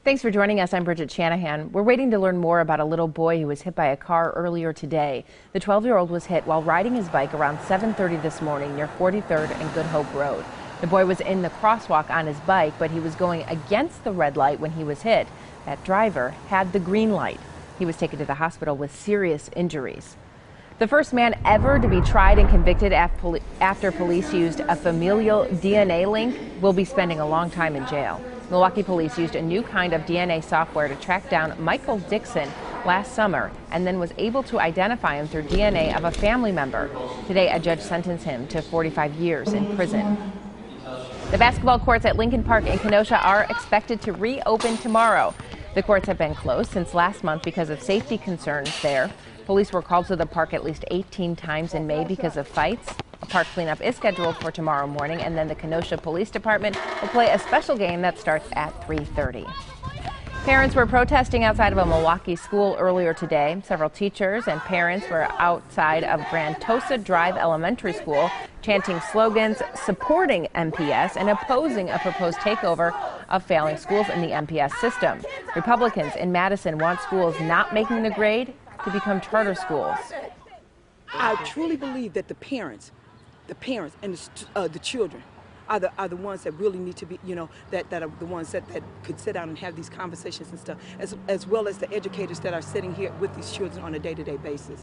Thanks for joining us. I'm Bridget Shanahan. We're waiting to learn more about a little boy who was hit by a car earlier today. The 12-year-old was hit while riding his bike around 7:30 this morning near 43rd and Good Hope Road. The boy was in the crosswalk on his bike, but he was going against the red light when he was hit. That driver had the green light. He was taken to the hospital with serious injuries. The first man ever to be tried and convicted after police used a familial DNA link will be spending a long time in jail. Milwaukee police used a new kind of DNA software to track down Michael Dixon last summer and then was able to identify him through DNA of a family member. Today, a judge sentenced him to 45 years in prison. The basketball courts at Lincoln Park in Kenosha are expected to reopen tomorrow. The courts have been closed since last month because of safety concerns there. Police were called to the park at least 18 times in May because of fights. A park cleanup is scheduled for tomorrow morning, and then the Kenosha Police Department will play a special game that starts at 3:30. Parents were protesting outside of a Milwaukee school earlier today. Several teachers and parents were outside of Grand Tosa Drive Elementary School chanting slogans supporting MPS and opposing a proposed takeover of failing schools in the MPS system. Republicans in Madison want schools not making the grade to become charter schools. I truly believe that the parents and the children are the ones that really need to be, that are the ones that could sit down and have these conversations and stuff, as well as the educators that are sitting here with these children on a day-to-day basis.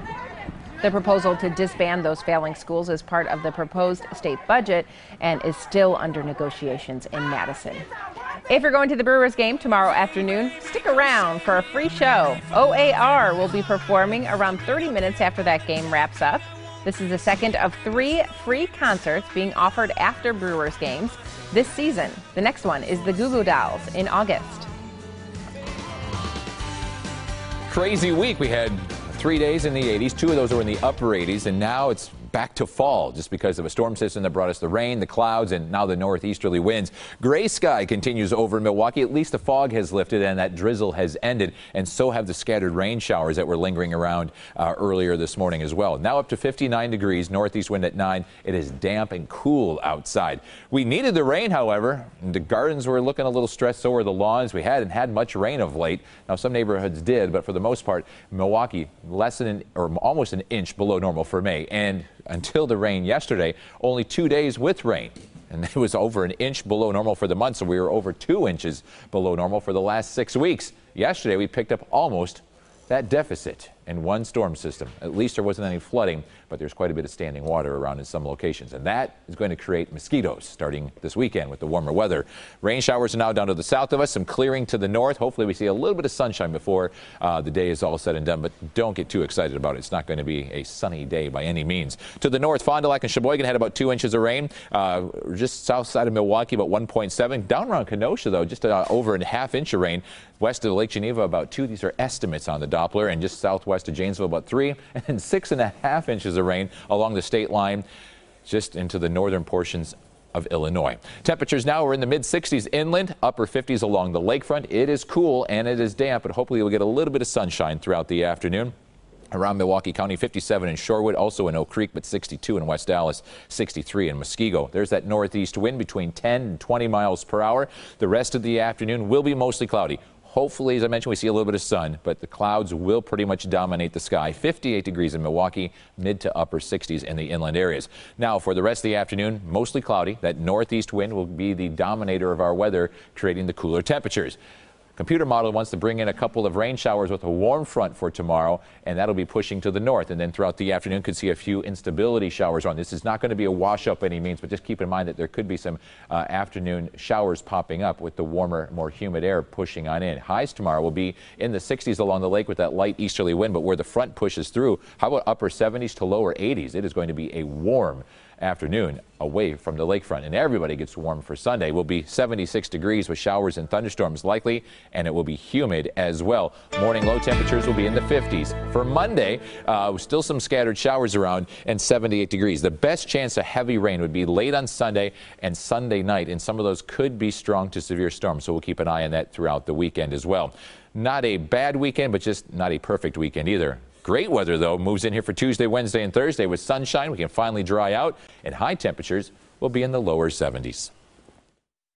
The proposal to disband those failing schools is part of the proposed state budget and is still under negotiations in Madison. If you're going to the Brewers game tomorrow afternoon, stick around for a free show. OAR will be performing around 30 minutes after that game wraps up. This is the second of 3 free concerts being offered after Brewers games this season. The next one is the Goo Goo Dolls in August. Crazy week. We had 3 days in the 80s. 2 of those were in the upper 80s, and now it's back to fall just because of a storm system that brought us the rain, the clouds, and now the northeasterly winds. Gray sky continues over Milwaukee. At least the fog has lifted and that drizzle has ended, and so have the scattered rain showers that were lingering around earlier this morning as well. Now up to 59 degrees, northeast wind at 9. It is damp and cool outside. We needed the rain, however. The gardens were looking a little stressed, so were the lawns. We hadn't had much rain of late. Now some neighborhoods did, but for the most part, Milwaukee almost an inch below normal for May. And until the rain yesterday, only 2 days with rain. And it was over an inch below normal for the month, so we were over 2 inches below normal for the last 6 weeks. Yesterday, we picked up almost that deficit in one storm system. At least there wasn't any flooding, but there's quite a bit of standing water around in some locations. And that is going to create mosquitoes starting this weekend with the warmer weather. Rain showers are now down to the south of us, some clearing to the north. Hopefully we see a little bit of sunshine before the day is all said and done, but don't get too excited about it. It's not going to be a sunny day by any means. To the north, Fond du Lac and Sheboygan had about 2 inches of rain. Just south side of Milwaukee, about 1.7. Down around Kenosha, though, just over a half inch of rain. West of Lake Geneva, about 2. These are estimates on the Doppler. And just southwest of Janesville, about 3. And then 6.5 inches of rain along the state line just into the northern portions of Illinois. Temperatures now are in the mid-60s inland, upper 50s along the lakefront. It is cool and it is damp, but hopefully we'll get a little bit of sunshine throughout the afternoon. Around Milwaukee County, 57 in Shorewood, also in Oak Creek, but 62 in West Dallas, 63 in Muskego. There's that northeast wind between 10 and 20 miles per hour. The rest of the afternoon will be mostly cloudy. Hopefully, as I mentioned, we see a little bit of sun, but the clouds will pretty much dominate the sky. 58 degrees in Milwaukee, mid to upper 60s in the inland areas. Now, for the rest of the afternoon, mostly cloudy. That northeast wind will be the dominator of our weather, creating the cooler temperatures. Computer model wants to bring in a couple of rain showers with a warm front for tomorrow, and that'll be pushing to the north. And then throughout the afternoon, could see a few instability showers on. This is not going to be a wash up by any means, but just keep in mind that there could be some afternoon showers popping up with the warmer, more humid air pushing on in. Highs tomorrow will be in the 60s along the lake with that light easterly wind, but where the front pushes through, how about upper 70s to lower 80s? It is going to be a warm afternoon away from the lakefront, and everybody gets warm for Sunday. Will be 76 degrees with showers and thunderstorms likely, and it will be humid as well. Morning low temperatures will be in the 50s. For Monday, still some scattered showers around and 78 degrees. The best chance of heavy rain would be late on Sunday and Sunday night, and some of those could be strong to severe storms, so we'll keep an eye on that throughout the weekend as well. Not a bad weekend, but just not a perfect weekend either. Great weather, though, moves in here for Tuesday, Wednesday, and Thursday with sunshine. We can finally dry out, and high temperatures will be in the lower 70s.